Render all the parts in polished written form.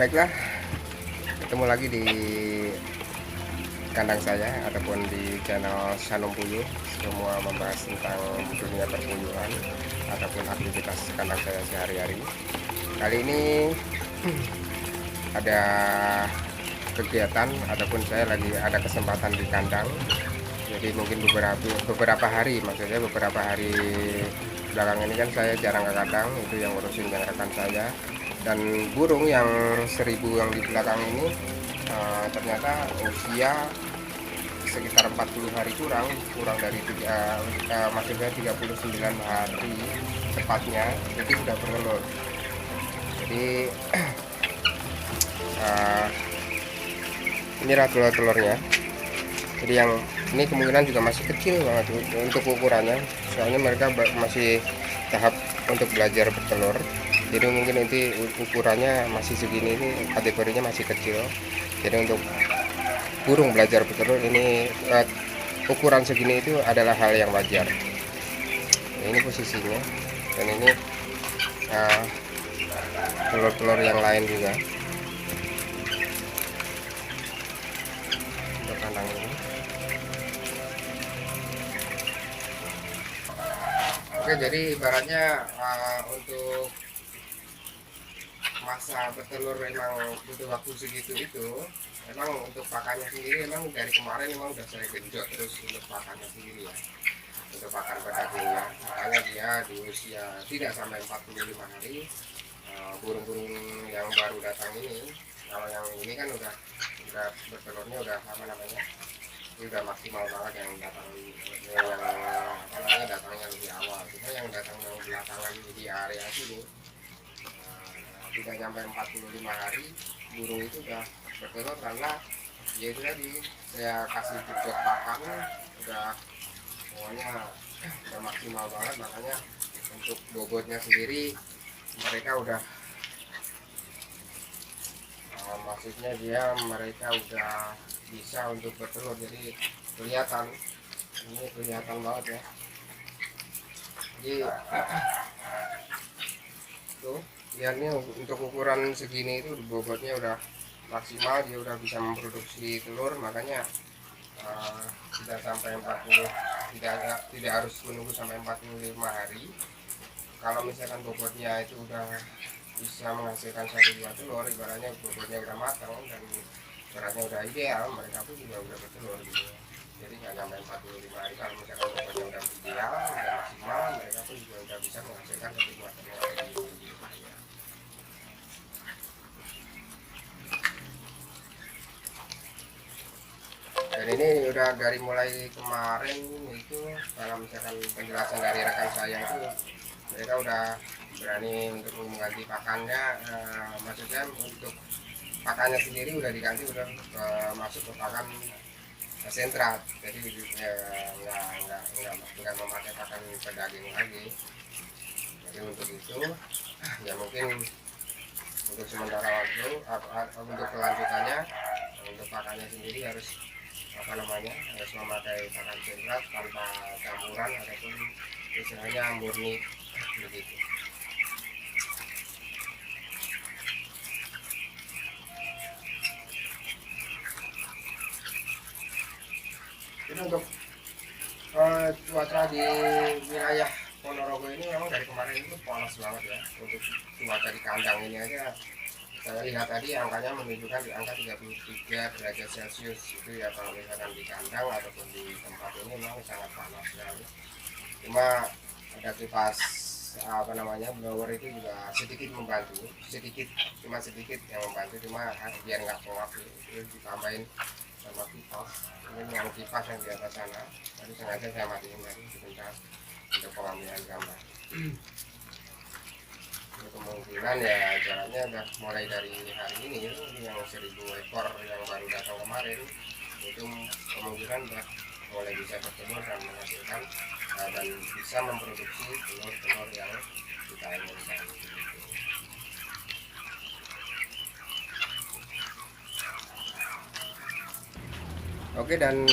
Baiklah, ketemu lagi di kandang saya ataupun di channel Shanum Puyuh. Semua membahas tentang dunia perpuyuhan ataupun aktivitas kandang saya sehari-hari. Kali ini ada kegiatan ataupun saya lagi ada kesempatan di kandang. Jadi mungkin beberapa hari, maksudnya beberapa hari belakang ini kan saya jarang ke kandang, itu yang ngurusin yang rekan saya. Dan burung yang 1000 yang di belakang ini ternyata usia sekitar 40 hari kurang dari maksudnya 39 hari tepatnya itu sudah bertelur. Jadi inilah telur-telurnya. Jadi yang ini kemungkinan juga masih kecil banget untuk ukurannya, soalnya mereka masih tahap untuk belajar bertelur. Jadi mungkin nanti ukurannya masih segini, ini kategorinya masih kecil. Jadi untuk burung belajar bertelur ini ukuran segini itu adalah hal yang wajar. Ini posisinya, dan ini telur-telur yang lain juga untuk kandang ini. Oke, jadi ibaratnya untuk masa bertelur memang butuh waktu segitu itu. Memang untuk pakannya sendiri memang dari kemarin memang udah saya genjot terus untuk pakannya sendiri ya, untuk pakan pedagingnya. Makanya dia di usia tidak sampai 45 hari burung-burung yang baru datang ini, kalau yang ini kan udah bertelurnya udah apa namanya, ini udah maksimal banget yang datang, yang datangnya lebih awal. Cuma yang datang yang belakangan di area sini tidak sampai 45 hari burung itu udah bertelur, karena ya itu tadi saya kasih genjot pakan udah pokoknya udah maksimal banget. Makanya untuk bobotnya sendiri mereka udah maksudnya mereka udah bisa untuk bertelur. Jadi kelihatan, ini kelihatan banget ya. Jadi tuh lihatnya untuk ukuran segini itu bobotnya udah maksimal, dia udah bisa memproduksi telur. Makanya tidak sampai 40, tidak harus menunggu sampai 45 hari. Kalau misalkan bobotnya itu udah bisa menghasilkan 1-2 telur, ibaratnya bobotnya udah matang dan beratnya udah ideal, mereka pun juga udah bertelur gitu. Jadi nggak sampai 45 hari, kalau misalkan bobotnya udah ideal, udah maksimal, mereka pun juga udah bisa menghasilkan 1-2 telur. Dan ini udah dari mulai kemarin itu, kalau misalkan penjelasan dari rekan saya itu, mereka udah berani untuk mengganti pakannya. Maksudnya untuk pakannya sendiri udah diganti, udah masuk ke pakan sentrat. Jadi nggak memakai pakan pedaging lagi. Jadi untuk itu ya mungkin untuk sementara waktu untuk kelanjutannya, untuk pakannya sendiri harus apa namanya, harus memakai pakan sentrat tanpa campuran ataupun istilahnya murni begitu. Jadi untuk cuaca di wilayah Ponorogo ini memang dari kemarin itu panas banget ya. Untuk cuaca di kandang ini aja saya lihat tadi angkanya menunjukkan di angka 33 derajat Celcius itu ya. Kalau misalkan di kandang ataupun di tempat ini memang sangat panas sekali. Cuma ada kipas apa namanya, blower itu juga sedikit membantu, cuma sedikit yang membantu, cuma biar nggak pengap itu ditambahin sama kipas. Ini yang kipas yang di atas sana tadi sengaja saya matiin tadi sebentar untuk pengambilan gambar. Kemungkinan ya jalannya udah mulai dari hari ini yang 1000 ekor yang baru datang kemarin itu kemungkinan udah mulai bisa bertelur dan menghasilkan dan bisa memproduksi telur-telur yang kita inginkan. Oke, dan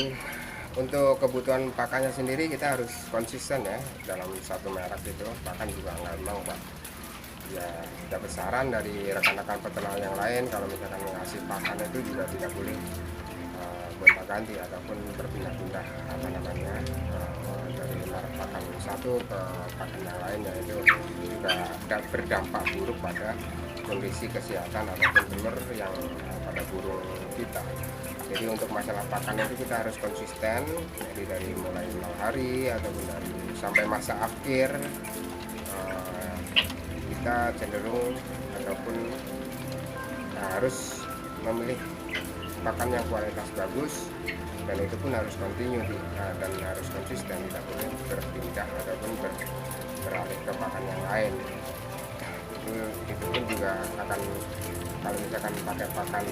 untuk kebutuhan pakannya sendiri kita harus konsisten ya dalam satu merek itu. Pakan juga nggak mau ya dapat saran dari rekan-rekan peternak yang lain kalau misalkan mengasih pakan itu juga tidak boleh gonta-ganti ataupun berpindah-pindah dari pakan satu ke pakan yang lain, yaitu juga berdampak buruk pada kondisi kesehatan ataupun telur yang pada burung kita. Jadi untuk masalah pakan itu kita harus konsisten, jadi dari mulai 0 hari ataupun dari sampai masa akhir kita cenderung ataupun harus memilih pakan yang kualitas bagus, dan itu pun harus kontinu dan harus konsisten, tidak boleh berpindah ataupun beralih ke pakan yang lain. Itu pun juga akan, kalau misalkan pakai pakan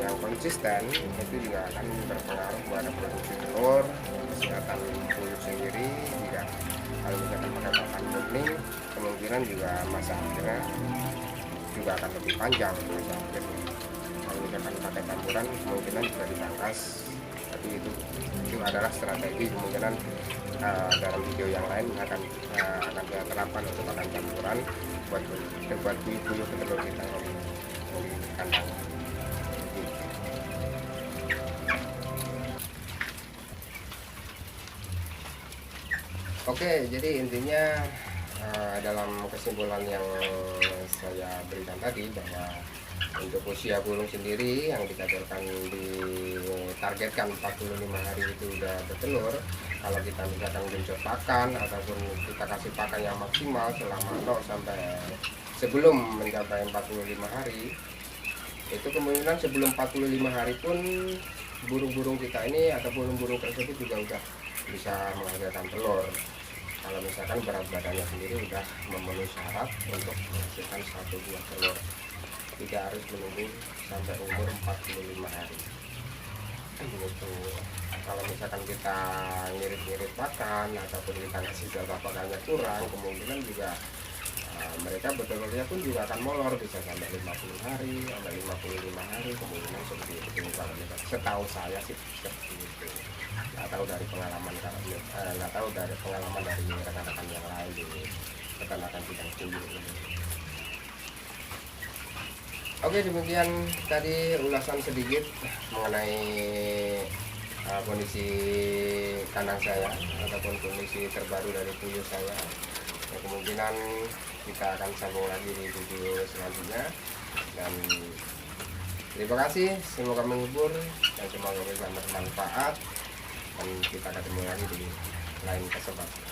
yang konsisten, itu juga akan berpengaruh pada produksi telur, kesehatan bulu sendiri. Juga kalau misalkan pakai pakan murni, kemungkinan juga masa akhirnya juga akan lebih panjang masa akhirnya. Kalau misalkan pakai campuran, kemungkinan juga dipangkas, tapi itu adalah strategi. Kemungkinan dalam video yang lain akan saya terapkan untuk pakan campuran buat bulu telur kita yang di kandang. Oke, jadi intinya dalam kesimpulan yang saya berikan tadi, bahwa untuk usia burung sendiri yang ditargetkan 45 hari itu udah bertelur. Kalau kita misalkan genjot pakan ataupun kita kasih pakan yang maksimal selama 0 sampai sebelum mencapai 45 hari, itu kemungkinan sebelum 45 hari pun burung-burung kita ini atau burung-burung tersebut juga udah bisa menghasilkan telur. Kalau misalkan berat badannya sendiri udah memenuhi syarat untuk menghasilkan 1 buah telur, tidak harus menunggu sampai umur 45 hari. Begitu. Kalau misalkan kita ngirit-ngirit pakan ataupun kita ngasih jatah pakannya kurang, kemungkinan juga mereka bertelurnya pun juga akan molor, bisa sampai 50 hari, sampai 55 hari, kemungkinan seperti itu. Kalau misalkan setahu saya sih seperti itu. Nggak tahu dari pengalaman dari rekan-rekan yang lain di peternakan bidang puyuh ini. Oke, demikian tadi ulasan sedikit mengenai kondisi kandang saya ataupun kondisi terbaru dari puyuh saya. Ya, kemungkinan kita akan sambung lagi di video selanjutnya, dan terima kasih, semoga menghibur dan semoga bisa bermanfaat, dan kita ketemu lagi di lain kesempatan.